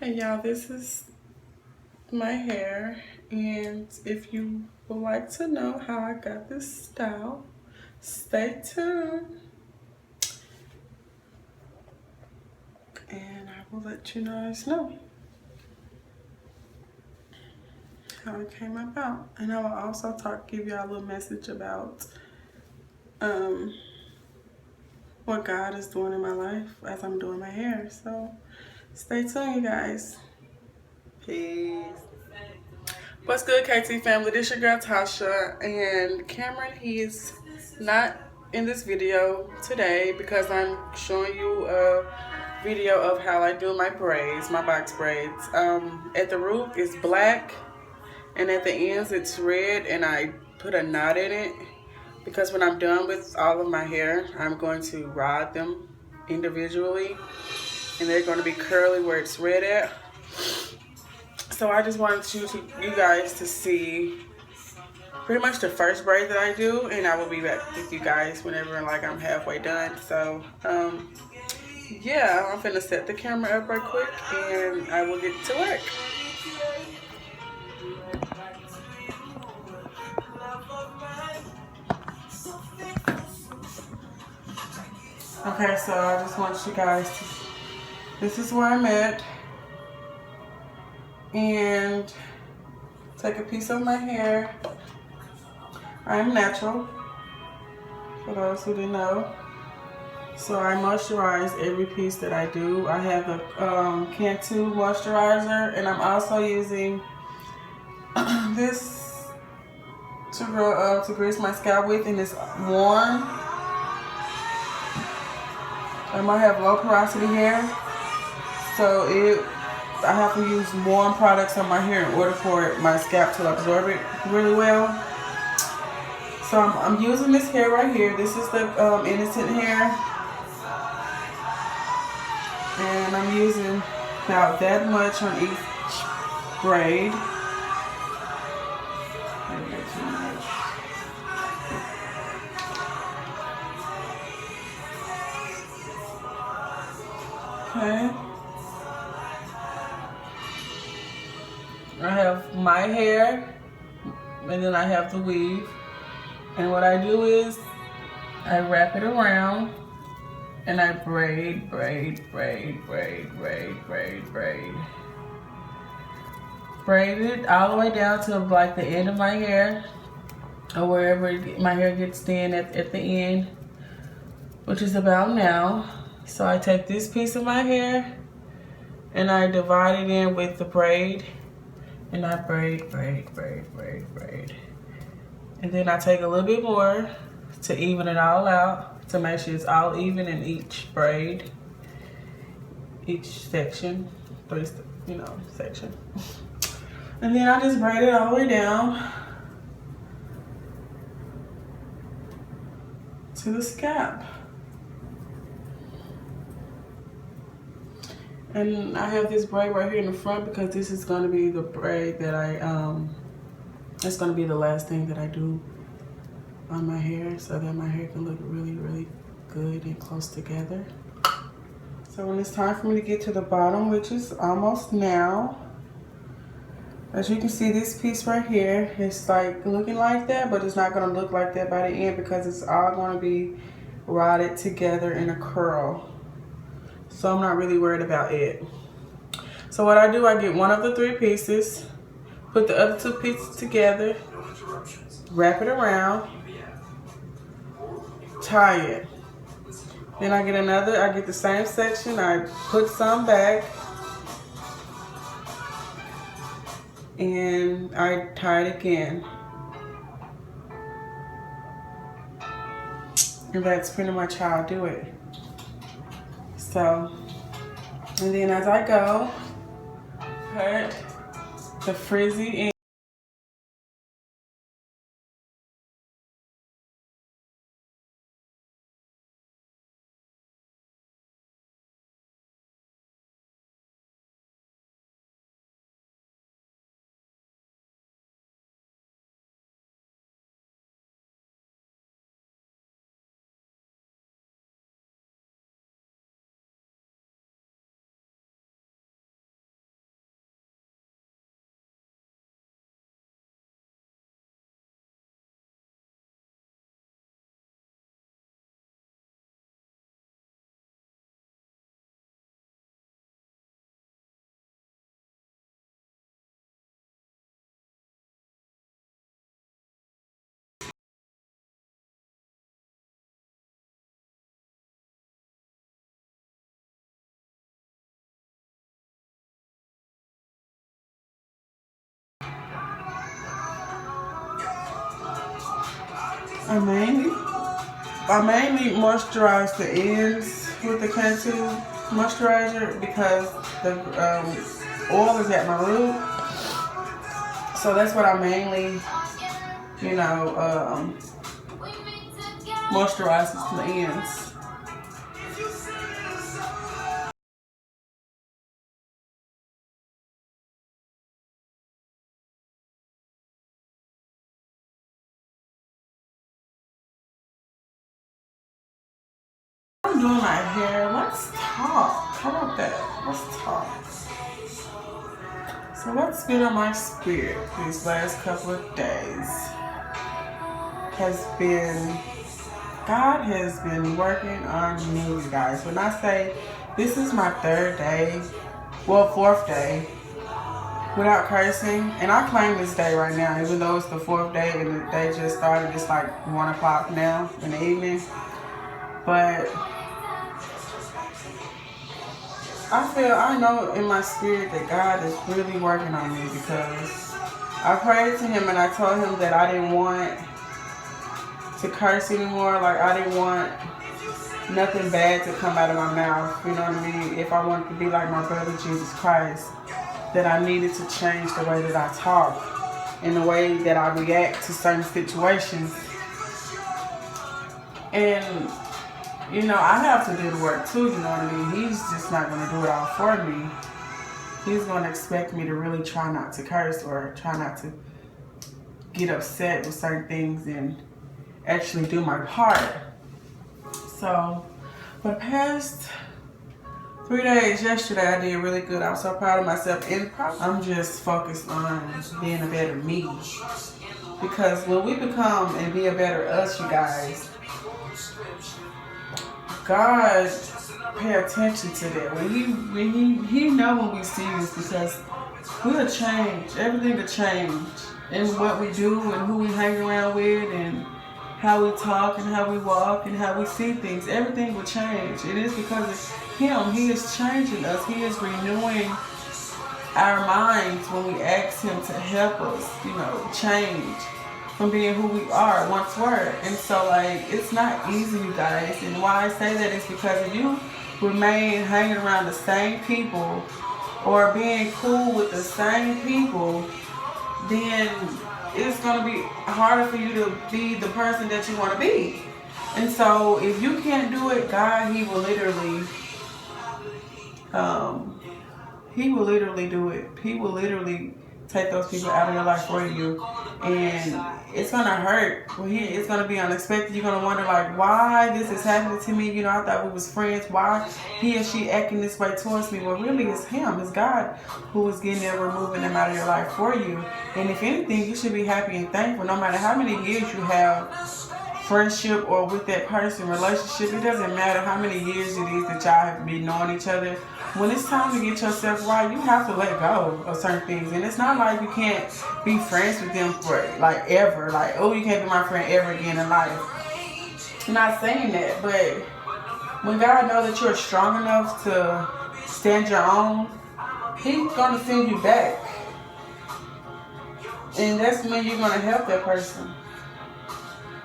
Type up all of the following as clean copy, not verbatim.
Hey y'all, this is my hair, and if you would like to know how I got this style, stay tuned and I will let you guys know how it came about. And I will also give y'all a little message about what God is doing in my life as I'm doing my hair. So stay tuned, you guys. Peace. What's good, KT family? This your girl Tasha, and Cameron, he is not in this video today because I'm showing you a video of how I do my braids, my box braids. At the root it's black, and at the ends it's red, and I put a knot in it because when I'm done with all of my hair, I'm going to rod them individually, and they're going to be curly where it's red at. So I just wanted you guys to see pretty much the first braid that I do, and I will be back with you guys whenever I'm halfway done. So yeah, I'm finna set the camera up right quick and I will get to work. Okay, so I just want you guys to, this is where I'm at, and take a piece of my hair. I'm natural, for those who didn't know. So I moisturize every piece that I do. I have the Cantu moisturizer, and I'm also using this to grease my scalp with, and it's warm. I might have low porosity hair, so I have to use warm products on my hair in order for my scalp to absorb it really well. So I'm using this hair right here. This is the innocent hair, and I'm using about that much on each braid. Okay. I have my hair, and then I have the weave. And what I do is I wrap it around and I braid, braid, braid, braid, braid, braid, braid. Braid it all the way down to like the end of my hair, or wherever my hair gets thin at the end, which is about now. So I take this piece of my hair and I divide it in with the braid, and I braid, braid, braid, braid, braid. And then I take a little bit more to even it all out, to make sure it's all even in each braid, each section, section. And then I just braid it all the way down to the scalp. And I have this braid right here in the front because this is going to be the braid that it's going to be the last thing that I do on my hair, so that my hair can look really, really good and close together. So when it's time for me to get to the bottom, which is almost now, as you can see, this piece right here, it's like looking like that, but it's not going to look like that by the end because it's all going to be rotted together in a curl. So I'm not really worried about it. So what I do, I get one of the 3 pieces, put the other 2 pieces together, wrap it around, tie it. Then I get the same section, I put some back, and I tie it again. And that's pretty much how I do it. So, and then as I go, cut the frizzy end. I mainly moisturize the ends with the K2 moisturizer because the oil is at my root. So that's what I mainly, you know, moisturizes the ends. I'm doing my hair. Let's talk. How about that? Let's talk. So what's been on my spirit these last couple of days has been, God has been working on me, you guys. When I say this is my third day, well, fourth day, without cursing, and I claim this day right now, even though it's the fourth day and the day just started. It's like 1 o'clock now in the evening. But I know in my spirit that God is really working on me because I prayed to him and I told him that I didn't want to curse anymore. Like, I didn't want nothing bad to come out of my mouth. You know what I mean? If I wanted to be like my brother Jesus Christ, that I needed to change the way that I talk and the way that I react to certain situations. And you know, I have to do the work too, you know what I mean? He's just not going to do it all for me. He's going to expect me to really try not to curse or try not to get upset with certain things and actually do my part. So, for the past 3 days, yesterday I did really good. I was so proud of myself. And I'm just focused on being a better me. Because when we become and be a better us, you guys, God pay attention to that. When he know when we serious, because we'll change. Everything will change. And what we do and who we hang around with and how we talk and how we walk and how we see things. Everything will change. It is because of him. He is changing us. He is renewing our minds when we ask him to help us, you know, change from being who we are once were. And so, like, it's not easy, you guys. And why I say that is because if you remain hanging around the same people or being cool with the same people, then it's going to be harder for you to be the person that you want to be. And so if you can't do it, God, he will literally do it. He will literally take those people out of your life for you. And it's going to hurt. It's going to be unexpected. You're going to wonder, like, why this is happening to me. You know, I thought we was friends. Why he or she acting this way towards me? Well, really, it's him. It's God who is getting there, removing them out of your life for you. And if anything, you should be happy and thankful. No matter how many years you have friendship or with that person, relationship, it doesn't matter how many years it is that y'all have been knowing each other. When it's time to get yourself right, you have to let go of certain things. And it's not like you can't be friends with them for, like, ever. Like, oh, you can't be my friend ever again in life. I'm not saying that, but when God knows that you're strong enough to stand your own, he's going to send you back. And that's when you're going to help that person.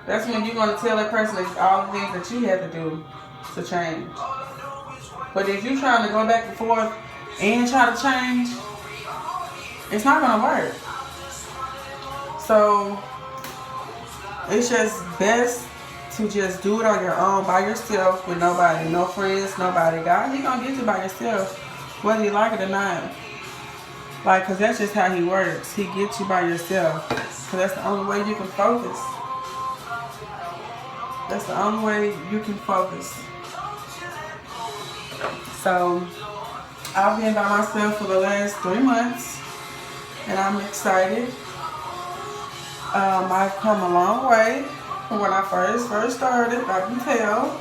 That's when you're going to tell that person all the things that you had to do to change. But if you're trying to go back and forth and try to change, it's not going to work. So it's just best to just do it on your own, by yourself, with nobody, no friends, nobody. God, he going to get you by yourself, whether you like it or not. Like, because that's just how he works. He gets you by yourself. Because that's the only way you can focus. That's the only way you can focus. So, I've been by myself for the last 3 months, and I'm excited. I've come a long way from when I first started, I can tell.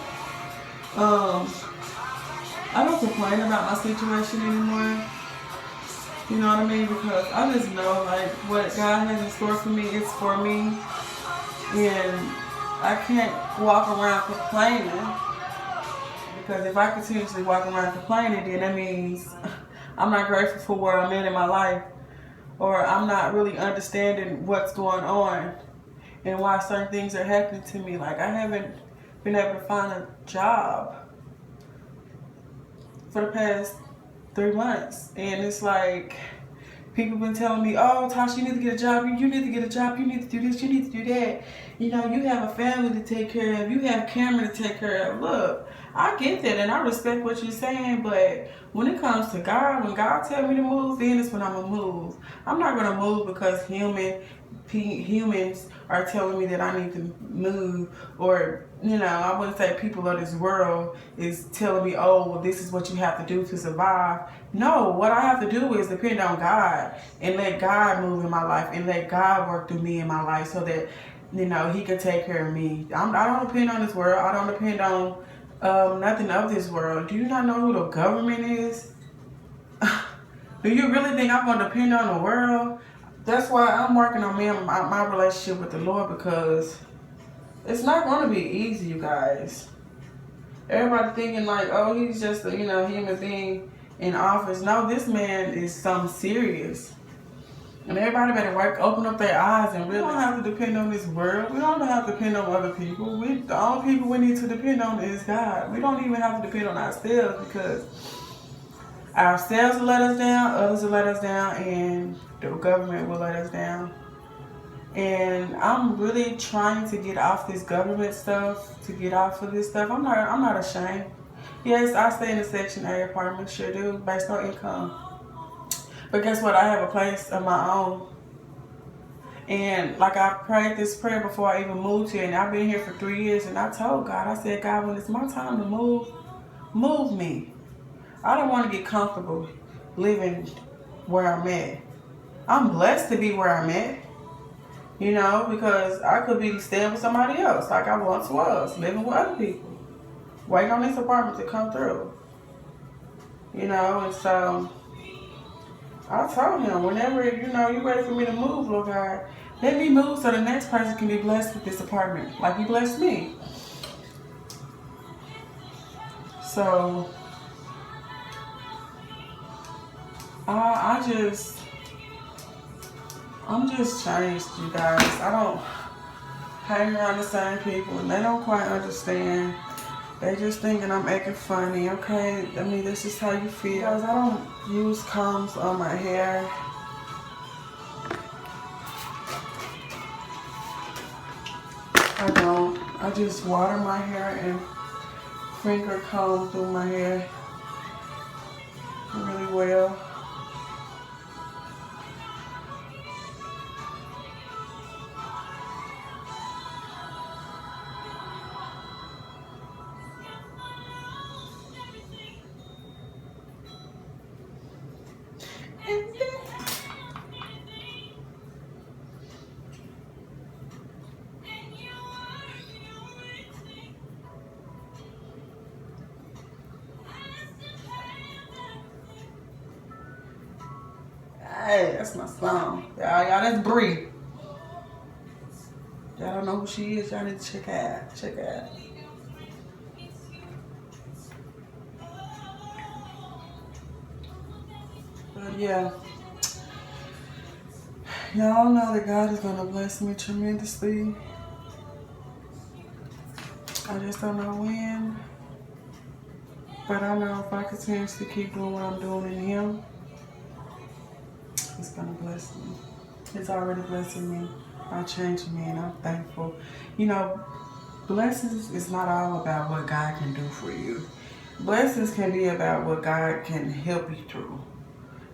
I don't complain about my situation anymore. You know what I mean? Because I just know, like, what God has in store for me is for me. And I can't walk around complaining, because if I continuously walk around complaining, then that means I'm not grateful for where I'm in my life, or I'm not really understanding what's going on. and why certain things are happening to me. Like, I haven't been able to find a job for the past 3 months. And it's like, people been telling me, oh, Tasha, you need to get a job. You need to get a job. You need to do this. You need to do that. You know, you have a family to take care of. You have Cameron to take care of. Look, I get that, and I respect what you're saying, but when it comes to God, when God tells me to move, then it's when I'm going to move. I'm not going to move because humans are telling me that I need to move, or, you know, I wouldn't say people of this world is telling me, oh, well, this is what you have to do to survive. No, what I have to do is depend on God and let God move in my life and let God work through me in my life so that, you know, he can take care of me. I don't depend on this world. I don't depend on nothing of this world. Do you not know who the government is? Do you really think I'm going to depend on the world? That's why I'm working on my relationship with the Lord, because it's not going to be easy, you guys. Everybody thinking like, oh, he's just a, you know, human being in office. No, this man is something serious. And everybody better open up their eyes and really. We don't have to depend on this world. We don't have to depend on other people. The only people we need to depend on is God. We don't even have to depend on ourselves, because ourselves will let us down, others will let us down, and the government will let us down. And I'm really trying to get off this government stuff, to get off of this stuff. I'm not ashamed. Yes, I stay in the Section 8 apartment, sure do, based on income. But guess what? I have a place of my own. And like, I prayed this prayer before I even moved here, and I've been here for 3 years, and I told God, I said, God, when it's my time to move me. I don't want to get comfortable living where I'm at. I'm blessed to be where I'm at, you know, because I could be staying with somebody else like I once was, living with other people, waiting on this apartment to come through, you know. And so I told him, whenever, you know, you're ready for me to move, Lord God, let me move so the next person can be blessed with this apartment like you blessed me. So I'm just changed, you guys. I don't hang around the same people, and they don't quite understand. They just thinking I'm acting funny, okay? I mean, this is how you feel. Guys, I don't use combs on my hair. I don't. I just water my hair and finger comb through my hair really well. Hey, that's my song. Y'all, that's Bree. Y'all don't know who she is. Y'all need to check her out. Check her out. But yeah, y'all know that God is going to bless me tremendously. I just don't know when. But I know if I continuously keep doing what I'm doing in Him, He's going to bless me. He's already blessing me by changing me, and I'm thankful. You know, blessings is not all about what God can do for you. Blessings can be about what God can help you through.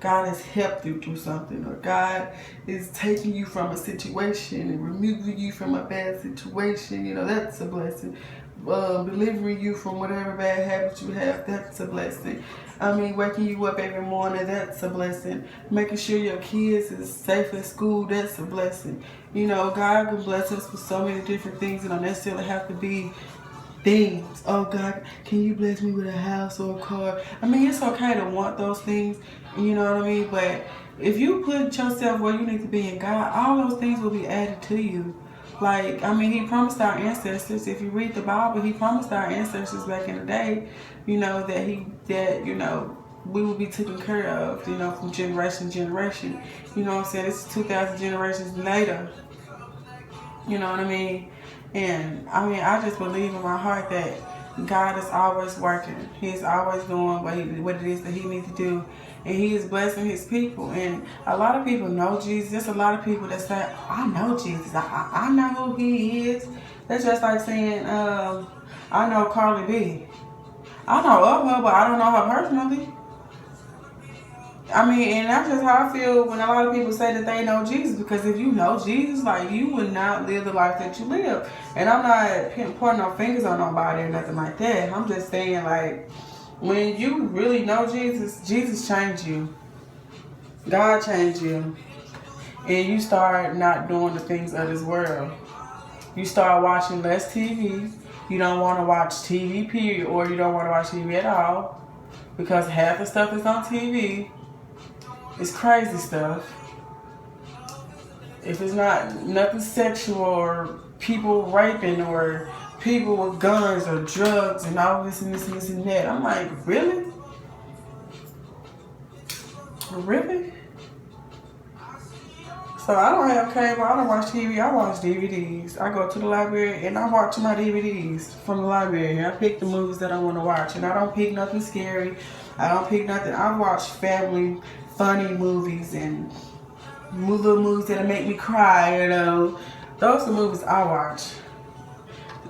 God has helped you through something, or God is taking you from a situation and removing you from a bad situation. You know, that's a blessing. Delivering you from whatever bad habits you have, that's a blessing. I mean, waking you up every morning, that's a blessing. Making sure your kids is safe at school, that's a blessing. You know, God can bless us with so many different things. It don't necessarily have to be things. Oh God, can you bless me with a house or a car? I mean, it's okay to want those things, you know what I mean? But if you put yourself where you need to be in God, all those things will be added to you. Like, I mean, He promised our ancestors. If you read the Bible, He promised our ancestors back in the day, you know, that you know, we will be taken care of, you know, from generation to generation. You know what I'm saying? It's 2,000 generations later. You know what I mean? And I mean, I just believe in my heart that God is always working. He's always doing what it is that He needs to do, and He is blessing His people. And a lot of people know Jesus. There's a lot of people that say, "I know Jesus. I know who He is." That's just like saying, "I know Carly B. I know of her, but I don't know her personally." I mean, and that's just how I feel when a lot of people say that they know Jesus. Because if you know Jesus, like, you would not live the life that you live. And I'm not pointing no fingers on nobody or nothing like that. I'm just saying, like, when you really know Jesus, Jesus changed you. God changed you. And you start not doing the things of this world. You start watching less TV. You don't want to watch TV, period, or you don't want to watch TV at all. Because half the stuff that's on TV, it's crazy stuff. If it's not nothing sexual or people raping or people with guns or drugs and all this and this and this and that, I'm like, really? Really? So I don't have cable, I don't watch TV, I watch DVDs. I go to the library and I watch my DVDs from the library. I pick the movies that I want to watch, and I don't pick nothing scary. I don't pick nothing. I watch family funny movies and little movies that'll make me cry, you know. Those are the movies I watch.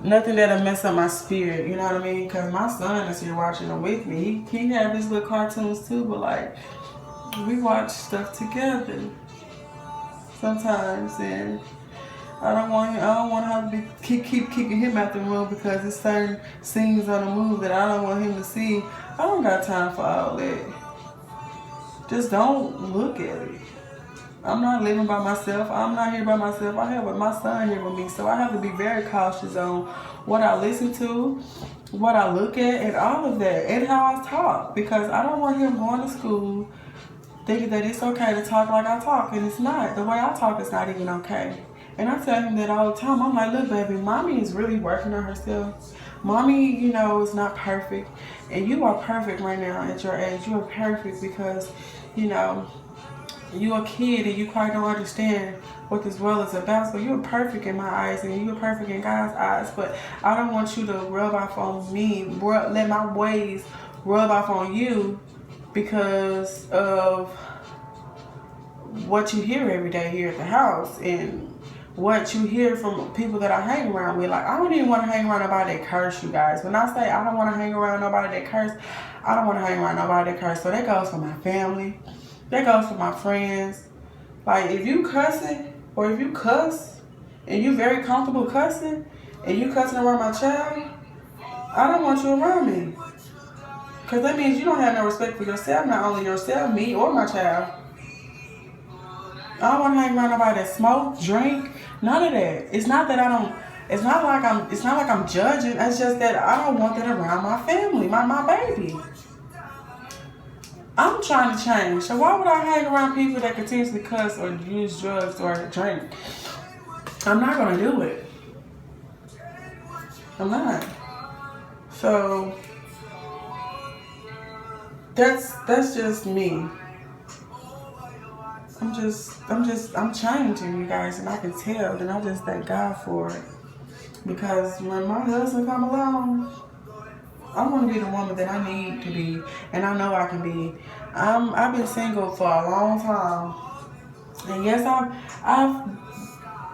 Nothing that'll mess up my spirit, you know what I mean? Because my son is here watching them with me. He have his little cartoons too, but like, we watch stuff together sometimes, and I don't want to have to keep kicking him out the room because there's certain scenes on the movie that I don't want him to see. I don't got time for all that. Just don't look at it. I'm not living by myself. I'm not here by myself. I have my son here with me, so I have to be very cautious on what I listen to, what I look at, and all of that, and how I talk, because I don't want him going to school thinking that it's okay to talk like I talk, and it's not. The way I talk is not even okay. And I tell him that all the time. I'm like, look, baby, mommy is really working on herself. Mommy, you know, is not perfect, and you are perfect right now at your age. You are perfect because, you know, you're a kid and you quite don't understand what this world is about. So you're perfect in my eyes and you're perfect in God's eyes. But I don't want you to rub off on me, let my ways rub off on you because of what you hear every day here at the house and what you hear from people that I hang around with. Like, I don't even want to hang around nobody that curse, you guys. When I say I don't want to hang around nobody that curse, I don't want to hang around nobody that curse. So that goes for my family. That goes for my friends. Like, if you cussing or if you cuss and you very comfortable cussing and you cussing around my child, I don't want you around me. Because that means you don't have no respect for yourself, not only yourself, me, or my child. I don't want to hang around nobody that smoke, drink, none of that. It's not that I don't, it's not like I'm judging. It's just that I don't want that around my family, my baby. I'm trying to change. So why would I hang around people that continuously cuss or use drugs or drink? I'm not going to do it. I'm not. So that's just me. I'm changing, you guys, and I can tell, and I just thank God for it. Because when my husband come along, I want to be the woman that I need to be, and I know I can be. I've been single for a long time, and yes, I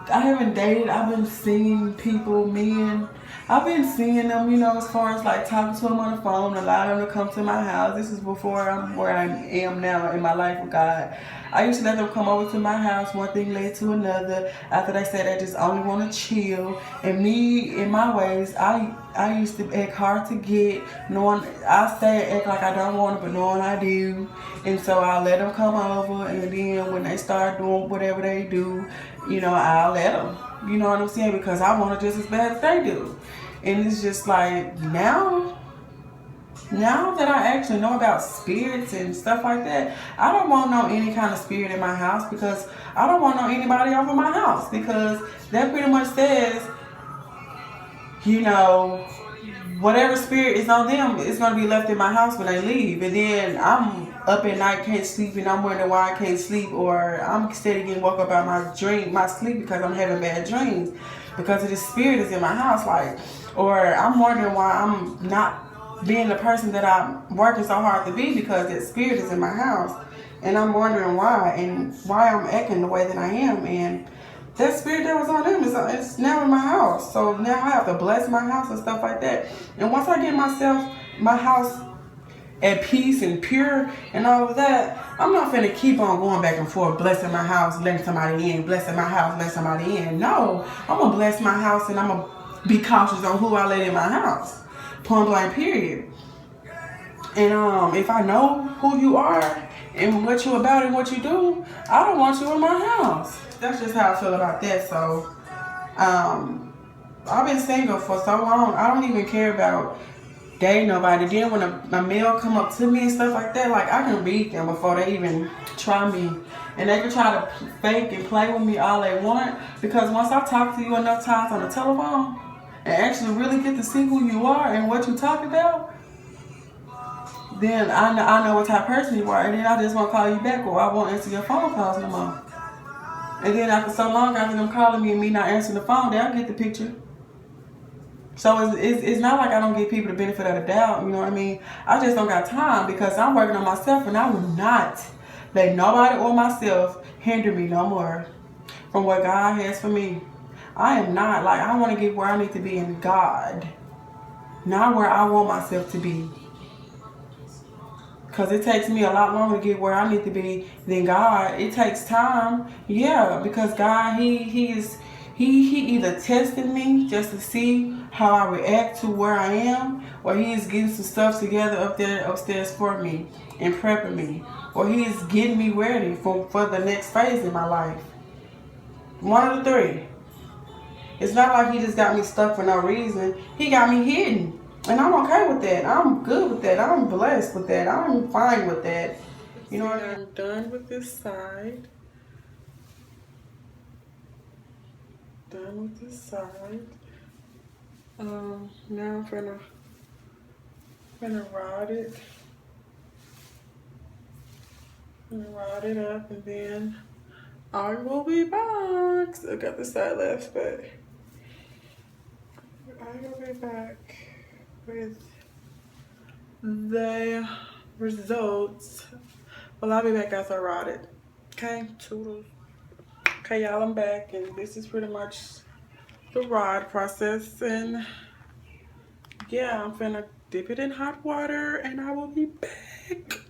haven't dated. I've been seeing people, men. I've been seeing them, you know, as far as like talking to them on the phone, allowing them to come to my house. This is before I'm where I am now in my life with God. I used to let them come over to my house. One thing led to another. After they said they just only want to chill, and me, in my ways, I used to act hard to get, knowing I say act like I don't want it, but knowing I do. And so I let them come over, and then when they start doing whatever they do, you know, I'll let them. You know what I'm saying? Because I want it just as bad as they do. And it's just like, now that I actually know about spirits and stuff like that, I don't want no any kind of spirit in my house, because I don't want no anybody over my house, because that pretty much says, you know, whatever spirit is on them, it's gonna be left in my house when they leave. And then I'm up at night, can't sleep, and I'm wondering why I can't sleep, or I'm steady getting woke up out my sleep because I'm having bad dreams because of the spirit is in my house. Like, or I'm wondering why I'm not being the person that I'm working so hard to be because that spirit is in my house, and I'm wondering why and why I'm acting the way that I am. And that spirit that was on them it's now in my house. So now I have to bless my house and stuff like that. And once I get my house at peace and pure and all of that, I'm not finna keep on going back and forth, blessing my house, letting somebody in, blessing my house, letting somebody in. No, I'm gonna bless my house and I'm gonna be cautious on who I let in my house. Point blank, period. And if I know who you are and what you about and what you do, I don't want you in my house. That's just how I feel about that. So, I've been single for so long. I don't even care about dating nobody. Then when a male come up to me and stuff like that, like I can read them before they even try me. And they can try to fake and play with me all they want. Because once I talk to you enough times on the telephone and actually really get to see who you are and what you talk about, then I know what type of person you are, and then I just won't call you back or I won't answer your phone calls no more. And then after so long, after them calling me and me not answering the phone, they'll get the picture. So it's not like I don't give people the benefit of the doubt, you know what I mean? I just don't got time because I'm working on myself and I will not let nobody or myself hinder me no more from what God has for me. I am not, like, I want to get where I need to be in God, not where I want myself to be. Because it takes me a lot longer to get where I need to be than God. It takes time. Yeah, because God, He either testing me just to see how I react to where I am, or He is getting some stuff together upstairs for me and prepping me. Or He is getting me ready for the next phase in my life. One of the three. It's not like He just got me stuck for no reason. He got me hidden. And I'm okay with that. I'm good with that. I'm blessed with that. I'm fine with that. You know what I mean? I'm done with this side. Done with this side. Now I'm gonna rod it. I'm gonna rod it up and then I will be back. Still got the side left, but I will be back with the results. Well, I'll be back after I rod it. Okay, toodles. Okay, y'all, I'm back, and this is pretty much the rod process. And yeah, I'm finna dip it in hot water, and I will be back.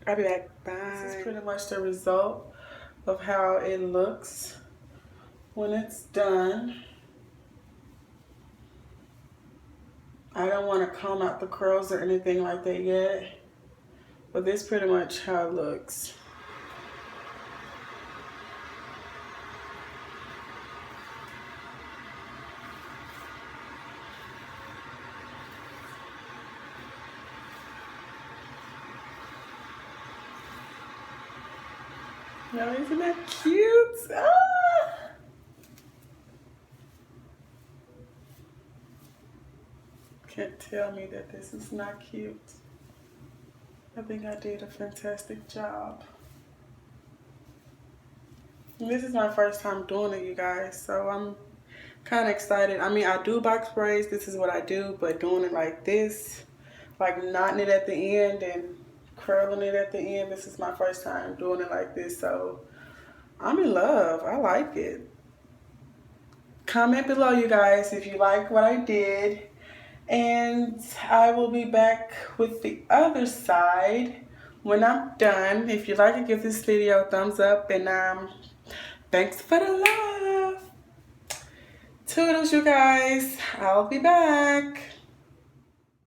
I'll be back. Bye. This is pretty much the result of how it looks when it's done. I don't want to comb out the curls or anything like that yet, but this is pretty much how it looks. Now, isn't that cute? Ah! Can't tell me that this is not cute. I think I did a fantastic job. And this is my first time doing it, you guys, so I'm kind of excited. I mean, I do box braids. This is what I do, but doing it like this, like knotting it at the end and curling it at the end, this is my first time doing it like this, so I'm in love. I like it. Comment below, you guys, if you like what I did, and I will be back with the other side when I'm done. If you like it, give this video a thumbs up, and thanks for the love. Toodles, you guys. I'll be back.